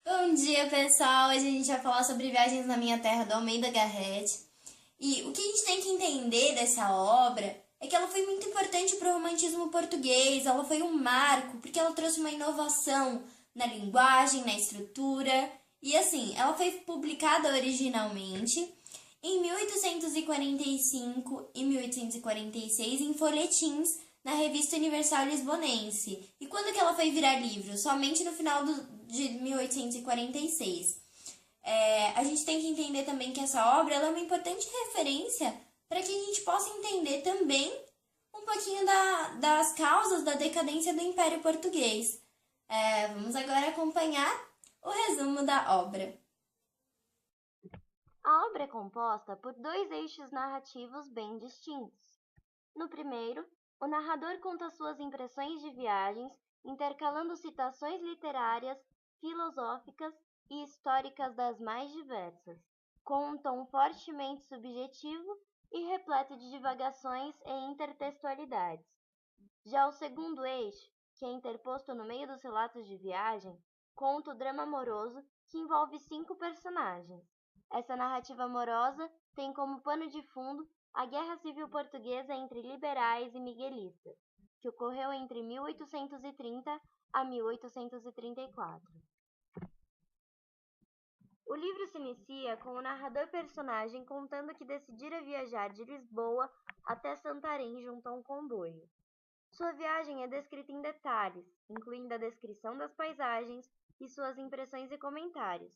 Bom dia, pessoal! Hoje a gente vai falar sobre Viagens na Minha Terra, do Almeida Garrett. E o que a gente tem que entender dessa obra é que ela foi muito importante para o romantismo português, ela foi um marco, porque ela trouxe uma inovação na linguagem, na estrutura. E assim, ela foi publicada originalmente em 1845 e 1846 em folhetins na Revista Universal Lisbonense. E quando que ela foi virar livro? Somente no final de 1846. A gente tem que entender também que essa obra ela é uma importante referência para que a gente possa entender também um pouquinho das causas da decadência do Império Português. Vamos agora acompanhar o resumo da obra. A obra é composta por dois eixos narrativos bem distintos. No primeiro, o narrador conta suas impressões de viagens, intercalando citações literárias, filosóficas e históricas das mais diversas, com um tom fortemente subjetivo e repleto de divagações e intertextualidades. Já o segundo eixo, que é interposto no meio dos relatos de viagem, conta o drama amoroso que envolve 5 personagens. Essa narrativa amorosa tem como pano de fundo a Guerra Civil Portuguesa entre liberais e miguelistas, que ocorreu entre 1830 a 1834. O livro se inicia com o narrador-personagem contando que decidira viajar de Lisboa até Santarém junto a um comboio. Sua viagem é descrita em detalhes, incluindo a descrição das paisagens e suas impressões e comentários,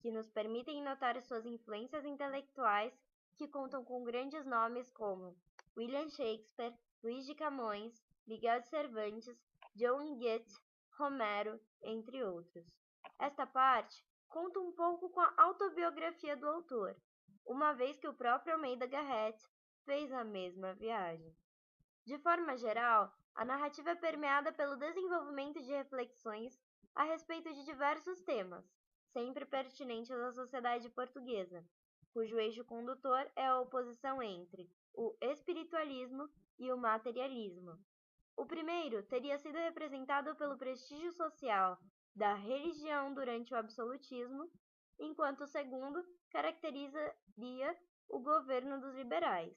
que nos permitem notar suas influências intelectuais, que contam com grandes nomes como William Shakespeare, Luís de Camões, Miguel de Cervantes, John Goethe, Romero, entre outros. Esta parte conta um pouco com a autobiografia do autor, uma vez que o próprio Almeida Garrett fez a mesma viagem. De forma geral, a narrativa é permeada pelo desenvolvimento de reflexões a respeito de diversos temas, sempre pertinentes à sociedade portuguesa, cujo eixo condutor é a oposição entre o espiritualismo e o materialismo. O primeiro teria sido representado pelo prestígio social da religião durante o absolutismo, enquanto o segundo caracterizaria o governo dos liberais.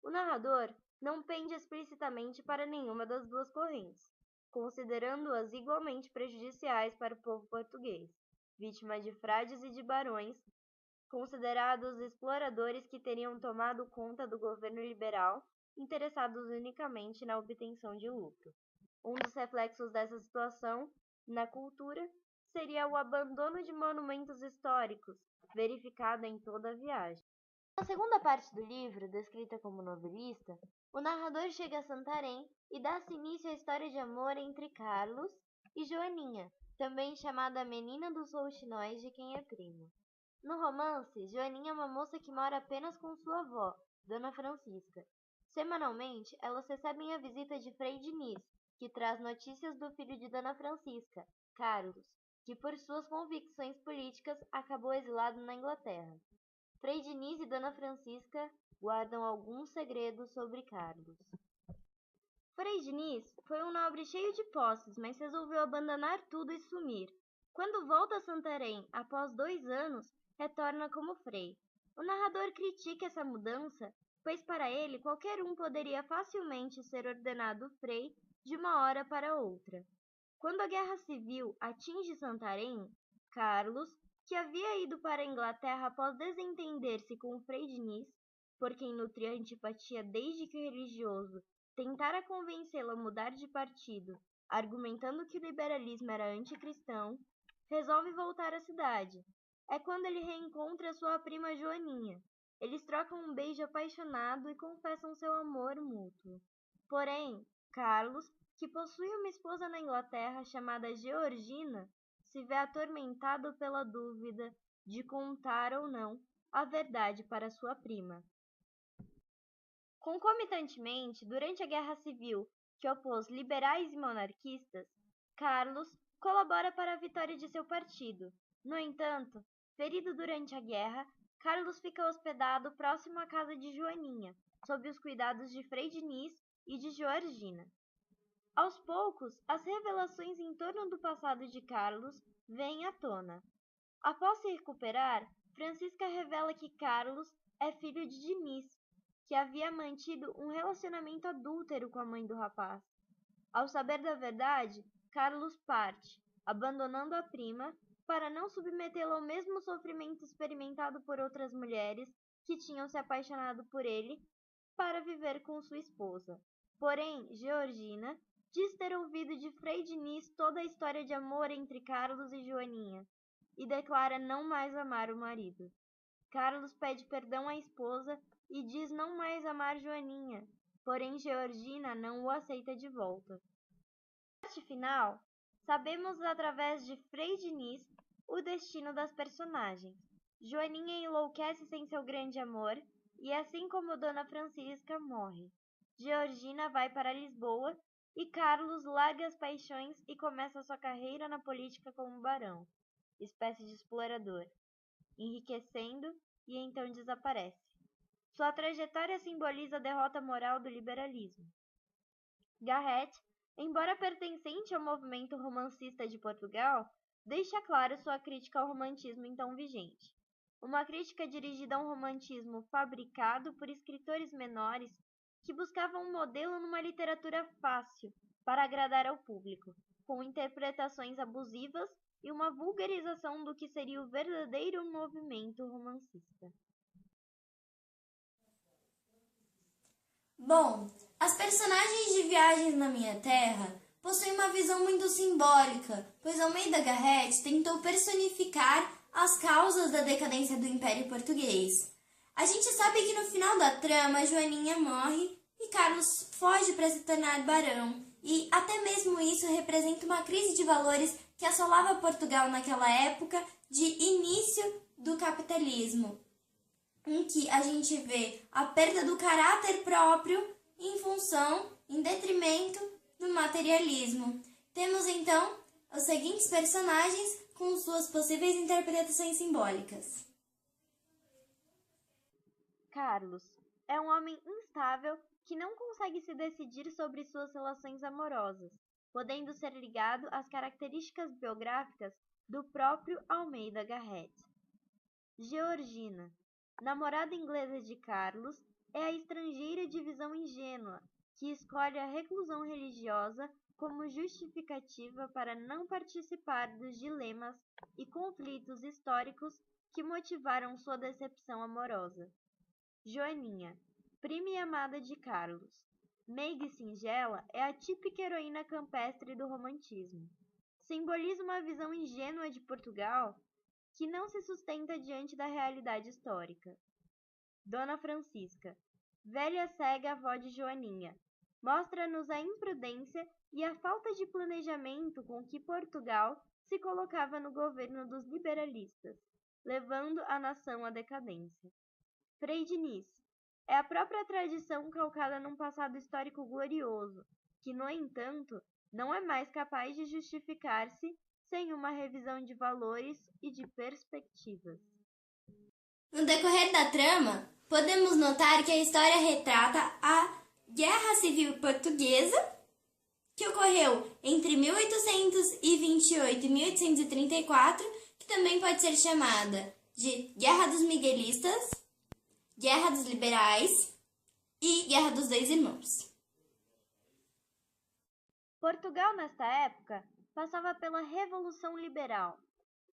O narrador não pende explicitamente para nenhuma das duas correntes, considerando-as igualmente prejudiciais para o povo português, vítima de frades e de barões, considerados exploradores que teriam tomado conta do governo liberal, interessados unicamente na obtenção de lucro. Um dos reflexos dessa situação, na cultura, seria o abandono de monumentos históricos, verificado em toda a viagem. Na segunda parte do livro, descrita como novelista, o narrador chega a Santarém e dá-se início à história de amor entre Carlos e Joaninha, também chamada Menina dos Rouxinóis, de quem é prima. No romance, Joaninha é uma moça que mora apenas com sua avó, Dona Francisca. Semanalmente, elas recebem a visita de Frei Diniz, que traz notícias do filho de Dona Francisca, Carlos, que por suas convicções políticas acabou exilado na Inglaterra. Frei Diniz e Dona Francisca guardam alguns segredos sobre Carlos. Frei Diniz foi um nobre cheio de posses, mas resolveu abandonar tudo e sumir. Quando volta a Santarém, após 2 anos, retorna como frei. O narrador critica essa mudança, pois para ele qualquer um poderia facilmente ser ordenado frei de uma hora para outra. Quando a Guerra Civil atinge Santarém, Carlos, que havia ido para a Inglaterra após desentender-se com Frei Diniz, por quem nutria antipatia desde que religioso, tentara convencê-lo a mudar de partido, argumentando que o liberalismo era anticristão, resolve voltar à cidade. É quando ele reencontra sua prima Joaninha. Eles trocam um beijo apaixonado e confessam seu amor mútuo. Porém, Carlos, que possui uma esposa na Inglaterra chamada Georgina, se vê atormentado pela dúvida de contar ou não a verdade para sua prima. Concomitantemente, durante a Guerra Civil, que opôs liberais e monarquistas, Carlos colabora para a vitória de seu partido. No entanto, ferido durante a guerra, Carlos fica hospedado próximo à casa de Joaninha, sob os cuidados de Frei Diniz e de Georgina. Aos poucos, as revelações em torno do passado de Carlos vêm à tona. Após se recuperar, Francisca revela que Carlos é filho de Diniz, que havia mantido um relacionamento adúltero com a mãe do rapaz. Ao saber da verdade, Carlos parte, abandonando a prima, para não submetê-la ao mesmo sofrimento experimentado por outras mulheres que tinham se apaixonado por ele para viver com sua esposa. Porém, Georgina diz ter ouvido de Frei Diniz toda a história de amor entre Carlos e Joaninha e declara não mais amar o marido. Carlos pede perdão à esposa e diz não mais amar Joaninha, porém Georgina não o aceita de volta. Na parte final, sabemos através de Frei Diniz o destino das personagens. Joaninha enlouquece sem seu grande amor e, assim como Dona Francisca, morre. Georgina vai para Lisboa e Carlos larga as paixões e começa sua carreira na política como barão, espécie de explorador, enriquecendo e então desaparece. Sua trajetória simboliza a derrota moral do liberalismo. Garrett, embora pertencente ao movimento romancista de Portugal, deixa claro sua crítica ao romantismo então vigente. Uma crítica dirigida a um romantismo fabricado por escritores menores que buscavam um modelo numa literatura fácil para agradar ao público, com interpretações abusivas e uma vulgarização do que seria o verdadeiro movimento romancista. Bom, as personagens de Viagens na Minha Terra possuem uma visão muito simbólica, pois Almeida Garrett tentou personificar as causas da decadência do Império Português. A gente sabe que no final da trama, Joaninha morre e Carlos foge para se tornar barão, e até mesmo isso representa uma crise de valores que assolava Portugal naquela época de início do capitalismo, em que a gente vê a perda do caráter próprio em detrimento do materialismo. Temos então os seguintes personagens com suas possíveis interpretações simbólicas. Carlos é um homem instável que não consegue se decidir sobre suas relações amorosas, podendo ser ligado às características biográficas do próprio Almeida Garrett. Georgina, namorada inglesa de Carlos, é a estrangeira de visão ingênua, que escolhe a reclusão religiosa como justificativa para não participar dos dilemas e conflitos históricos que motivaram sua decepção amorosa. Joaninha, prima e amada de Carlos, meiga e singela, é a típica heroína campestre do romantismo. Simboliza uma visão ingênua de Portugal que não se sustenta diante da realidade histórica. Dona Francisca, velha cega avó de Joaninha, mostra-nos a imprudência e a falta de planejamento com que Portugal se colocava no governo dos liberalistas, levando a nação à decadência. Frei Diniz é a própria tradição calcada num passado histórico glorioso, que, no entanto, não é mais capaz de justificar-se sem uma revisão de valores e de perspectivas. No decorrer da trama, podemos notar que a história retrata a Guerra Civil Portuguesa, que ocorreu entre 1828 e 1834, que também pode ser chamada de Guerra dos Miguelistas, Guerra dos Liberais e Guerra dos Dois Irmãos. Portugal, nesta época, passava pela Revolução Liberal,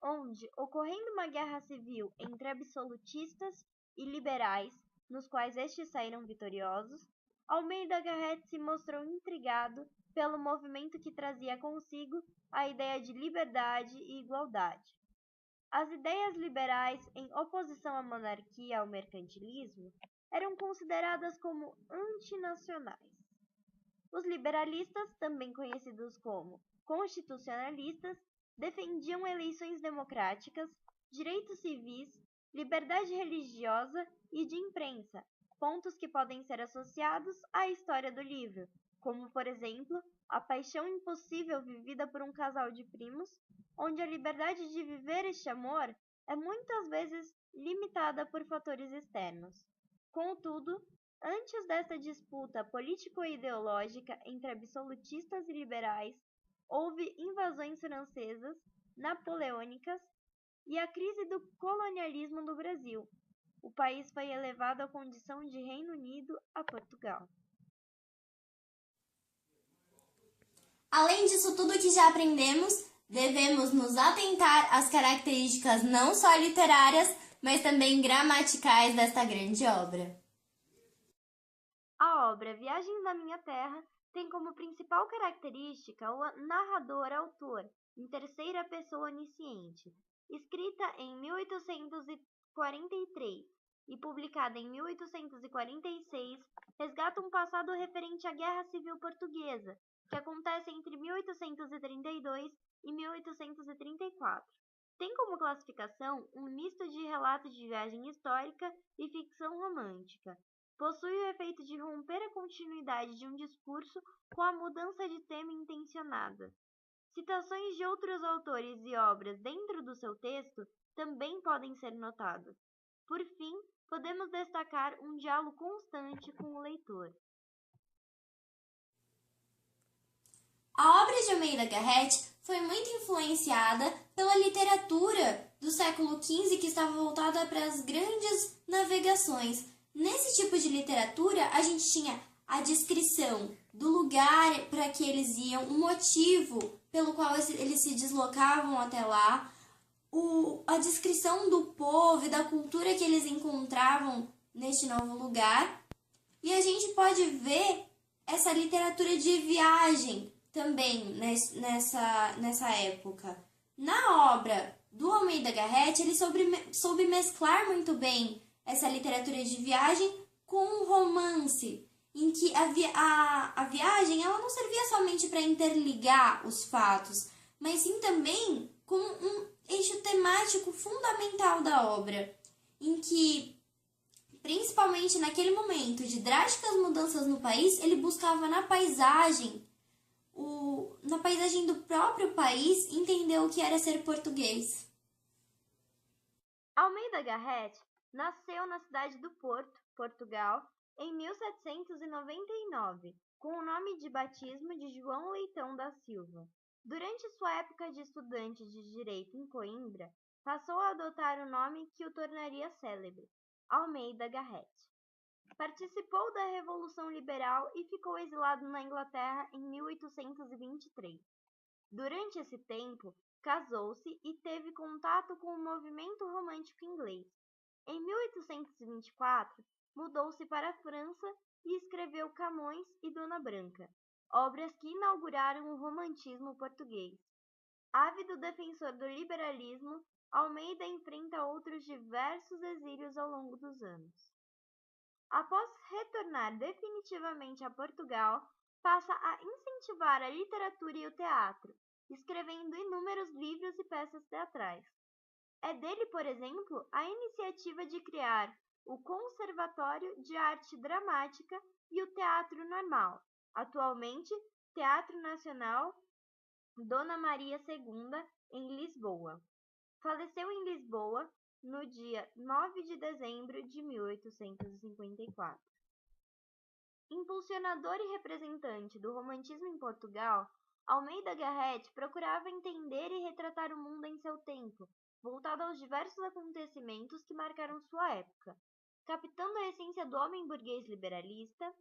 onde, ocorrendo uma guerra civil entre absolutistas e liberais, nos quais estes saíram vitoriosos, Almeida Garrett se mostrou intrigado pelo movimento que trazia consigo a ideia de liberdade e igualdade. As ideias liberais, em oposição à monarquia e ao mercantilismo, eram consideradas como antinacionais. Os liberalistas, também conhecidos como constitucionalistas, defendiam eleições democráticas, direitos civis, liberdade religiosa e de imprensa, pontos que podem ser associados à história do livro, como, por exemplo, a paixão impossível vivida por um casal de primos, onde a liberdade de viver este amor é muitas vezes limitada por fatores externos. Contudo, Antes dessa disputa político-ideológica entre absolutistas e liberais, houve invasões francesas, napoleônicas e a crise do colonialismo no Brasil. O país foi elevado à condição de Reino Unido a Portugal. Além disso tudo que já aprendemos, devemos nos atentar às características não só literárias, mas também gramaticais desta grande obra. A obra Viagens na Minha Terra tem como principal característica o narrador-autor, em terceira pessoa onisciente. Escrita em 1843 e publicada em 1846, resgata um passado referente à Guerra Civil Portuguesa, que acontece entre 1832 e 1834. Tem como classificação um misto de relatos de viagem histórica e ficção romântica. Possui o efeito de romper a continuidade de um discurso com a mudança de tema intencionada. Citações de outros autores e obras dentro do seu texto também podem ser notadas. Por fim, podemos destacar um diálogo constante com o leitor. A obra de Almeida Garrett foi muito influenciada pela literatura do século XV, que estava voltada para as grandes navegações. Nesse tipo de literatura, a gente tinha a descrição do lugar para que eles iam, o motivo pelo qual eles se deslocavam até lá, a descrição do povo e da cultura que eles encontravam neste novo lugar. E a gente pode ver essa literatura de viagem também nessa época. Na obra do Almeida Garrett, ele soube mesclar muito bem essa literatura de viagem com um romance, em que a viagem ela não servia somente para interligar os fatos, mas sim também como um eixo temático fundamental da obra, em que, principalmente naquele momento de drásticas mudanças no país, ele buscava na paisagem do próprio país entender o que era ser português. Almeida Garrett nasceu na cidade do Porto, Portugal, em 1799, com o nome de batismo de João Leitão da Silva. Durante sua época de estudante de direito em Coimbra, passou a adotar o nome que o tornaria célebre, Almeida Garrett. Participou da Revolução Liberal e ficou exilado na Inglaterra em 1823. Durante esse tempo, casou-se e teve contato com o movimento romântico inglês. Em 1824, mudou-se para a França e escreveu Camões e Dona Branca, obras que inauguraram o romantismo português. Ávido defensor do liberalismo, Almeida enfrenta outros diversos exílios ao longo dos anos. Após retornar definitivamente a Portugal, passa a incentivar a literatura e o teatro, escrevendo inúmeros livros e peças teatrais. É dele, por exemplo, a iniciativa de criar o Conservatório de Arte Dramática e o Teatro Normal, atualmente Teatro Nacional Dona Maria II, em Lisboa. Faleceu em Lisboa no dia 9 de dezembro de 1854. Impulsionador e representante do romantismo em Portugal, Almeida Garrett procurava entender e retratar o mundo em seu tempo, voltado aos diversos acontecimentos que marcaram sua época. Captando a essência do homem burguês liberalista,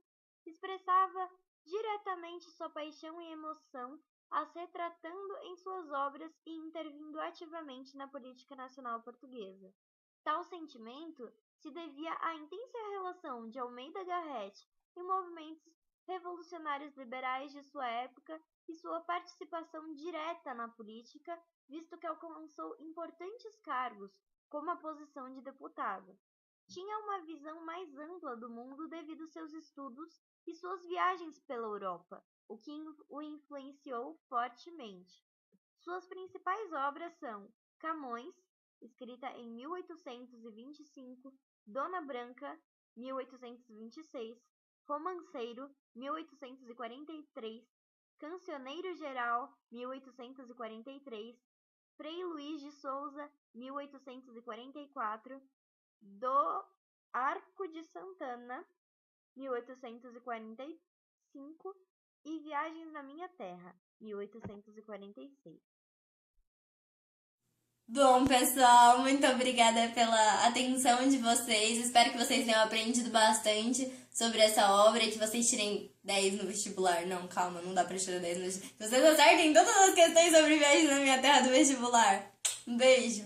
expressava diretamente sua paixão e emoção, as retratando em suas obras e intervindo ativamente na política nacional portuguesa. Tal sentimento se devia à intensa relação de Almeida Garrett e movimentos revolucionários liberais de sua época e sua participação direta na política, visto que alcançou importantes cargos, como a posição de deputado. Tinha uma visão mais ampla do mundo devido aos seus estudos e suas viagens pela Europa, o que o influenciou fortemente. Suas principais obras são Camões, escrita em 1825, Dona Branca, 1826, Romanceiro, 1843, Cancioneiro Geral, 1843, Frei Luís de Souza, 1844, do Arco de Santana, 1845, e Viagens na Minha Terra, 1846. Bom, pessoal, muito obrigada pela atenção de vocês. Espero que vocês tenham aprendido bastante sobre essa obra e que vocês tirem 10 no vestibular. Não, calma, não dá pra tirar 10 no vestibular. Que vocês acertem todas as questões sobre Viagens na Minha Terra do vestibular. Um beijo!